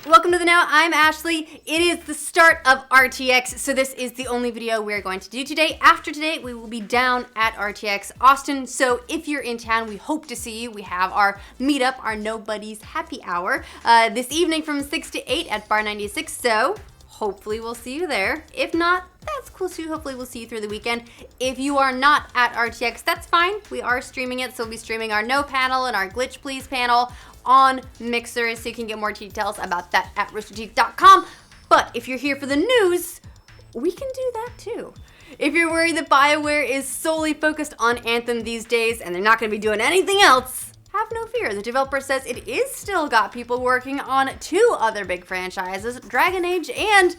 Welcome to the Now. I'm Ashley. It is the start of RTX, so this is the only video we're going to do today. After today, we will be down at RTX Austin, so if you're in town, we hope to see you. We have our meetup, our Nobody's Happy Hour, this evening from 6 to 8 at Bar 96, so hopefully we'll see you there. If not, that's cool too. Hopefully we'll see you through the weekend. If you are not at RTX, that's fine. We are streaming it, so we'll be streaming our No panel and our Glitch Please panel on Mixer, so you can get more details about that at roosterteeth.com. But if you're here for the news, we can do that too. If you're worried that Bioware is solely focused on Anthem these days and they're not going to be doing anything else, have no fear. The developer says it is still got people working on two other big franchises, Dragon Age and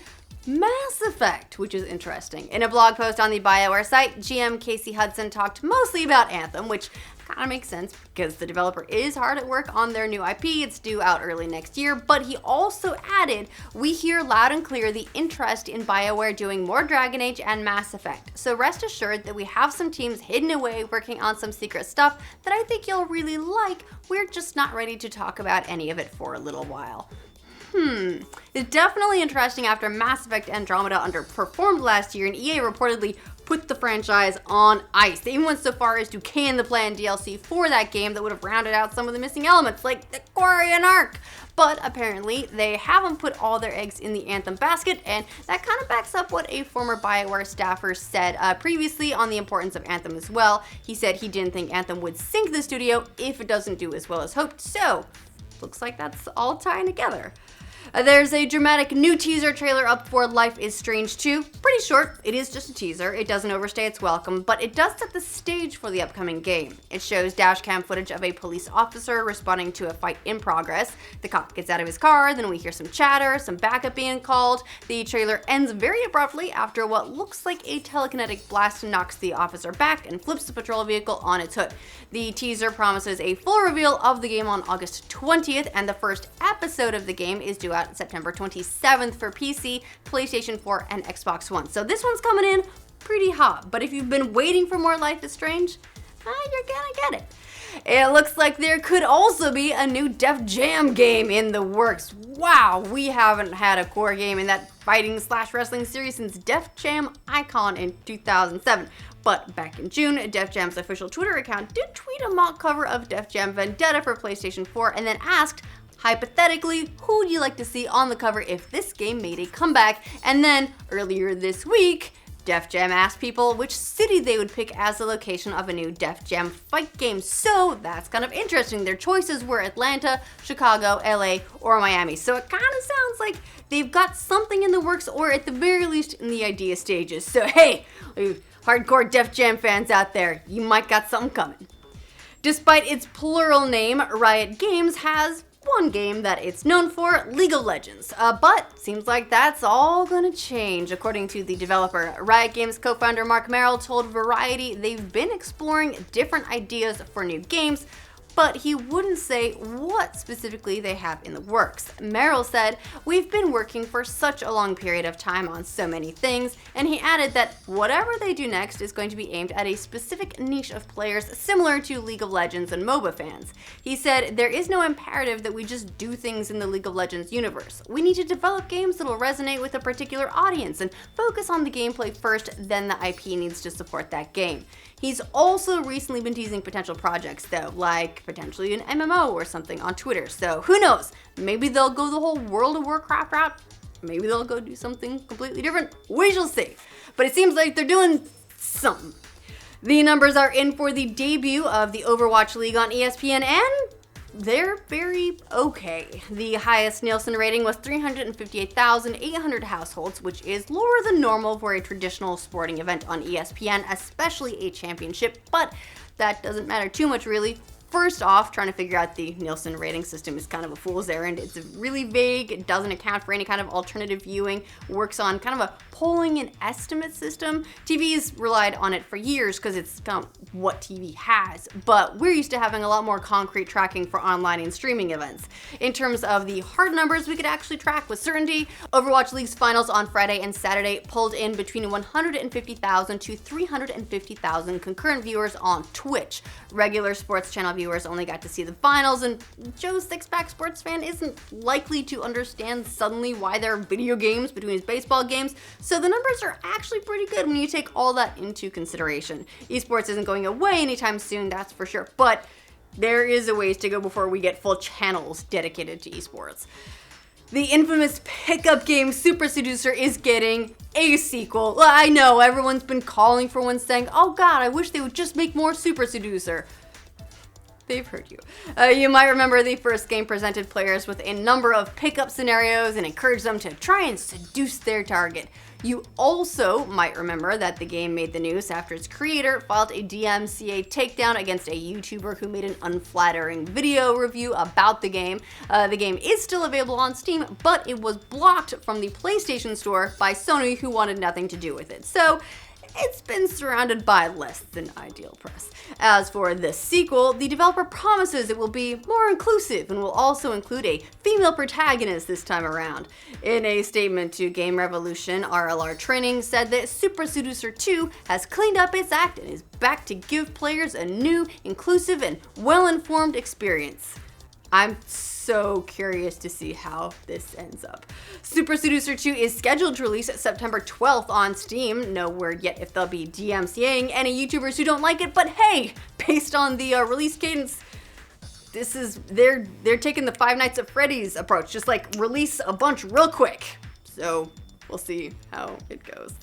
Mass Effect, which is interesting. In a blog post on the Bioware site, GM Casey Hudson talked mostly about Anthem, which kind of makes sense because the developer is hard at work on their new IP. It's due out early next year, but he also added, we hear loud and clear the interest in Bioware doing more Dragon Age and Mass Effect. So rest assured that we have some teams hidden away working on some secret stuff that I think you'll really like. We're just not ready to talk about any of it for a little while. It's definitely interesting after Mass Effect Andromeda underperformed last year and EA reportedly put the franchise on ice. They even went so far as to can the planned DLC for that game that would have rounded out some of the missing elements, like the Quarian arc. But apparently, they haven't put all their eggs in the Anthem basket, and that kind of backs up what a former Bioware staffer said previously on the importance of Anthem as well. He said he didn't think Anthem would sink the studio if it doesn't do as well as hoped, so looks like that's all tying together. There's a dramatic new teaser trailer up for Life is Strange 2. Pretty short, it is just a teaser, it doesn't overstay its welcome, but it does set the stage for the upcoming game. It shows dashcam footage of a police officer responding to a fight in progress. The cop gets out of his car, then we hear some chatter, some backup being called. The trailer ends very abruptly after what looks like a telekinetic blast knocks the officer back and flips the patrol vehicle on its hood. The teaser promises a full reveal of the game on August 20th, and the first episode of the game is due out September 27th for PC, PlayStation 4, and Xbox One. So this one's coming in pretty hot, but if you've been waiting for more Life is Strange, you're gonna get it. It looks like there could also be a new Def Jam game in the works. Wow, we haven't had a core game in that fighting/wrestling series since Def Jam Icon in 2007. But back in June, Def Jam's official Twitter account did tweet a mock cover of Def Jam Vendetta for PlayStation 4 and then asked, hypothetically, who would you like to see on the cover if this game made a comeback? And then, earlier this week, Def Jam asked people which city they would pick as the location of a new Def Jam fight game. So that's kind of interesting. Their choices were Atlanta, Chicago, LA, or Miami. So it kind of sounds like they've got something in the works, or at the very least in the idea stages. So hey, hardcore Def Jam fans out there, you might got something coming. Despite its plural name, Riot Games has one game that it's known for, League of Legends, but seems like that's all gonna change. According to the developer, Riot Games co-founder Mark Merrill told Variety they've been exploring different ideas for new games, but he wouldn't say what specifically they have in the works. Merrill said, "We've been working for such a long period of time on so many things," and he added that whatever they do next is going to be aimed at a specific niche of players similar to League of Legends and MOBA fans. He said, "There is no imperative that we just do things in the League of Legends universe. We need to develop games that will resonate with a particular audience and focus on the gameplay first, then the IP needs to support that game." He's also recently been teasing potential projects though, like potentially an MMO or something on Twitter. So who knows? Maybe they'll go the whole World of Warcraft route. Maybe they'll go do something completely different. We shall see. But it seems like they're doing something. The numbers are in for the debut of the Overwatch League on ESPN, and they're very okay. The highest Nielsen rating was 358,800 households, which is lower than normal for a traditional sporting event on ESPN, especially a championship, but that doesn't matter too much really. First off, trying to figure out the Nielsen rating system is kind of a fool's errand. It's really vague, it doesn't account for any kind of alternative viewing, works on kind of a polling and estimate system. TV's relied on it for years because it's kind of what TV has, but we're used to having a lot more concrete tracking for online and streaming events. In terms of the hard numbers we could actually track with certainty, Overwatch League's finals on Friday and Saturday pulled in between 150,000 to 350,000 concurrent viewers on Twitch. Regular sports channel viewers only got to see the finals, and Joe's six-pack sports fan isn't likely to understand suddenly why there are video games between his baseball games, so the numbers are actually pretty good when you take all that into consideration. Esports isn't going away anytime soon, that's for sure, but there is a ways to go before we get full channels dedicated to esports. The infamous pickup game Super Seducer is getting a sequel. Well, I know, everyone's been calling for one, saying, oh god, I wish they would just make more Super Seducer. They've heard you. You might remember the first game presented players with a number of pickup scenarios and encouraged them to try and seduce their target. You also might remember that the game made the news after its creator filed a DMCA takedown against a YouTuber who made an unflattering video review about the game. The game is still available on Steam, but it was blocked from the PlayStation Store by Sony, who wanted nothing to do with it. So it's been surrounded by less than ideal press. As for the sequel, the developer promises it will be more inclusive and will also include a female protagonist this time around. In a statement to Game Revolution, RLR Training said that Super Seducer 2 has cleaned up its act and is back to give players a new, inclusive, and well-informed experience. I'm so curious to see how this ends up. Super Seducer 2 is scheduled to release September 12th on Steam. No word yet if they'll be DMCAing any YouTubers who don't like it, but hey, based on the release cadence, they're taking the Five Nights at Freddy's approach, just like release a bunch real quick. So we'll see how it goes.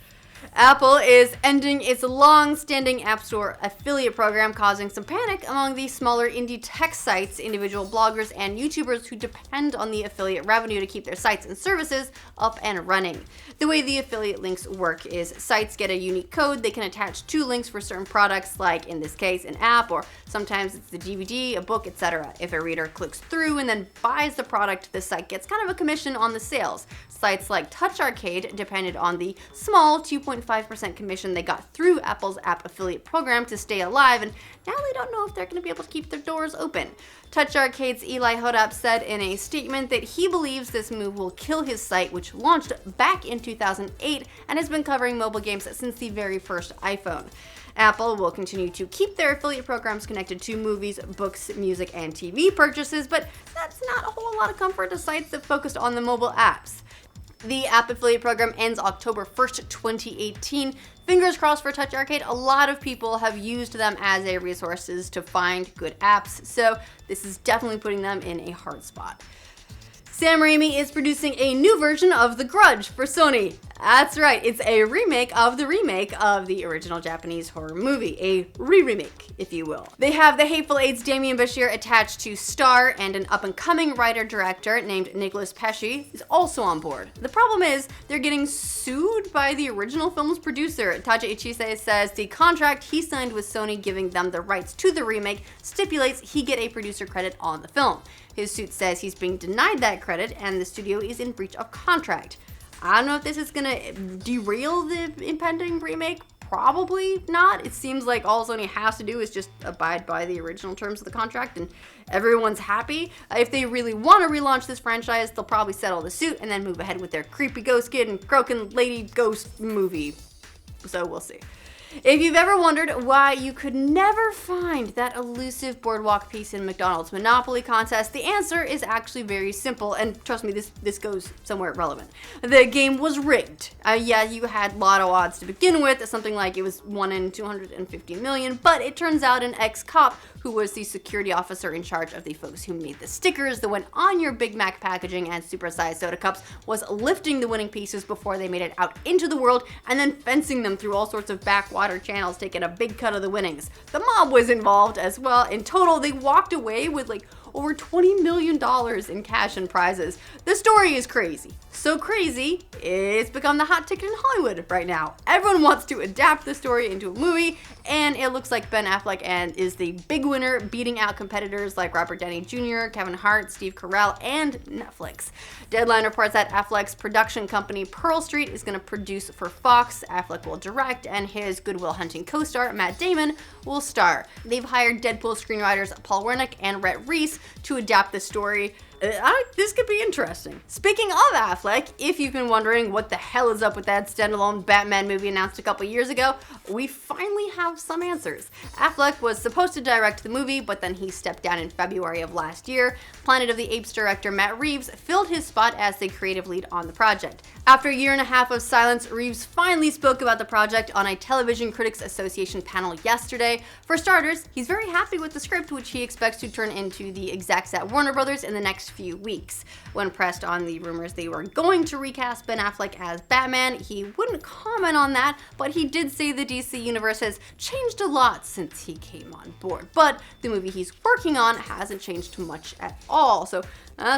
Apple is ending its long-standing App Store affiliate program, causing some panic among the smaller indie tech sites, individual bloggers, and YouTubers who depend on the affiliate revenue to keep their sites and services up and running. The way the affiliate links work is sites get a unique code they can attach to links for certain products, like in this case an app, or sometimes it's the DVD, a book, etc. If a reader clicks through and then buys the product, the site gets kind of a commission on the sales. Sites like Touch Arcade depended on the small 2.5% commission they got through Apple's app affiliate program to stay alive, and now they don't know if they're going to be able to keep their doors open. Touch Arcade's Eli Hodap said in a statement that he believes this move will kill his site, which launched back in 2008 and has been covering mobile games since the very first iPhone. Apple will continue to keep their affiliate programs connected to movies, books, music, and TV purchases, but that's not a whole lot of comfort to sites that focused on the mobile apps. The app affiliate program ends October 1st, 2018. Fingers crossed for Touch Arcade. A lot of people have used them as a resources to find good apps, so this is definitely putting them in a hard spot. Sam Raimi is producing a new version of The Grudge for Sony. That's right, it's a remake of the original Japanese horror movie, a re-remake, if you will. They have the Hateful Eight's Damien Bashir attached to star, and an up-and-coming writer-director named Nicholas Pesci is also on board. The problem is, they're getting sued by the original film's producer. Taja Ichise says the contract he signed with Sony giving them the rights to the remake stipulates he get a producer credit on the film. His suit says he's being denied that credit, and the studio is in breach of contract. I don't know if this is gonna derail the impending remake. Probably not. It seems like all Sony has to do is just abide by the original terms of the contract and everyone's happy. If they really want to relaunch this franchise, they'll probably settle the suit and then move ahead with their creepy ghost kid and croaking lady ghost movie. So we'll see. If you've ever wondered why you could never find that elusive boardwalk piece in McDonald's Monopoly contest, the answer is actually very simple, and trust me, this goes somewhere relevant. The game was rigged. Yeah, you had lotto odds to begin with, something like it was 1 in 250 million, but it turns out an ex-cop who was the security officer in charge of the folks who made the stickers that went on your Big Mac packaging and supersized soda cups was lifting the winning pieces before they made it out into the world and then fencing them through all sorts of backwater channels, taking a big cut of the winnings. The mob was involved as well. In total, they walked away with like over $20 million in cash and prizes. The story is crazy. So crazy, it's become the hot ticket in Hollywood right now. Everyone wants to adapt the story into a movie, and it looks like Ben Affleck is the big winner, beating out competitors like Robert Downey Jr., Kevin Hart, Steve Carell, and Netflix. Deadline reports that Affleck's production company Pearl Street is going to produce for Fox. Affleck will direct, and his Good Will Hunting co-star Matt Damon will star. They've hired Deadpool screenwriters Paul Wernick and Rhett Reese to adapt the story. This could be interesting. Speaking of Affleck, if you've been wondering what the hell is up with that standalone Batman movie announced a couple years ago, we finally have some answers. Affleck was supposed to direct the movie, but then he stepped down in February of last year. Planet of the Apes director Matt Reeves filled his spot as the creative lead on the project. After a year and a half of silence, Reeves finally spoke about the project on a Television Critics Association panel yesterday. For starters, he's very happy with the script, which he expects to turn into the execs at Warner Brothers in the next few weeks. When pressed on the rumors they were going to recast Ben Affleck as Batman, he wouldn't comment on that, but he did say the DC universe has changed a lot since he came on board. But the movie he's working on hasn't changed much at all. So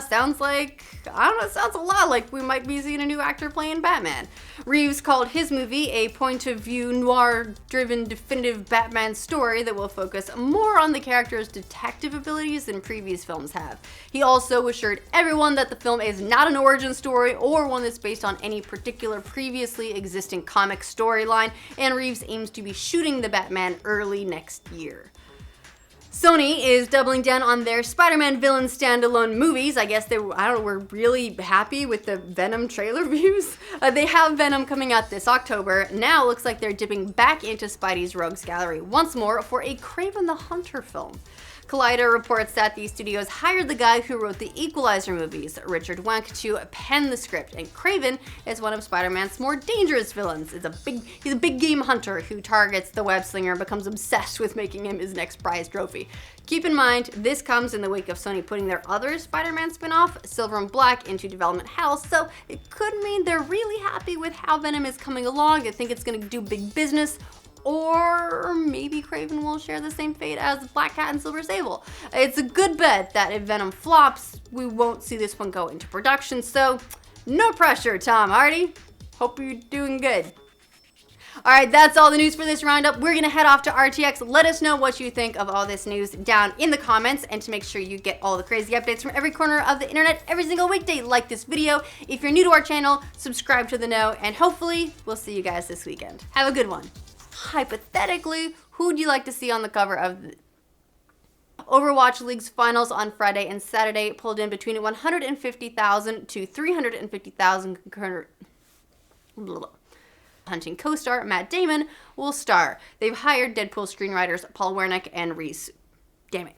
sounds like, I don't know, it sounds a lot like we might be seeing a new actor playing Batman. Reeves called his movie a point-of-view, noir-driven, definitive Batman story that will focus more on the character's detective abilities than previous films have. He also assured everyone that the film is not an origin story or one that's based on any particular previously existing comic storyline, and Reeves aims to be shooting the Batman early next year. Sony is doubling down on their Spider-Man villain standalone movies. I guess we're really happy with the Venom trailer views. They have Venom coming out this October. Now it looks like they're dipping back into Spidey's Rogues Gallery once more for a Kraven the Hunter film. Collider reports that the studios hired the guy who wrote the Equalizer movies, Richard Wenk, to pen the script, and Kraven is one of Spider-Man's more dangerous villains. He's a big game hunter who targets the web slinger and becomes obsessed with making him his next prize trophy. Keep in mind, this comes in the wake of Sony putting their other Spider-Man spin-off, Silver and Black, into development hell, so it could mean they're really happy with how Venom is coming along. They think it's going to do big business. Or maybe Kraven will share the same fate as Black Cat and Silver Sable. It's a good bet that if Venom flops, we won't see this one go into production, so no pressure, Tom Hardy. Hope you're doing good. Alright, that's all the news for this roundup. We're gonna head off to RTX. Let us know what you think of all this news down in the comments, and to make sure you get all the crazy updates from every corner of the internet every single weekday, like this video. If you're new to our channel, subscribe to the know, and hopefully we'll see you guys this weekend. Have a good one. Hypothetically, who'd you like to see on the cover of the Overwatch League's finals on Friday and Saturday pulled in between 150,000 to 350,000 concurrent Hunting co-star Matt Damon will star. They've hired Deadpool screenwriters Paul Wernick and Reese. Damn it.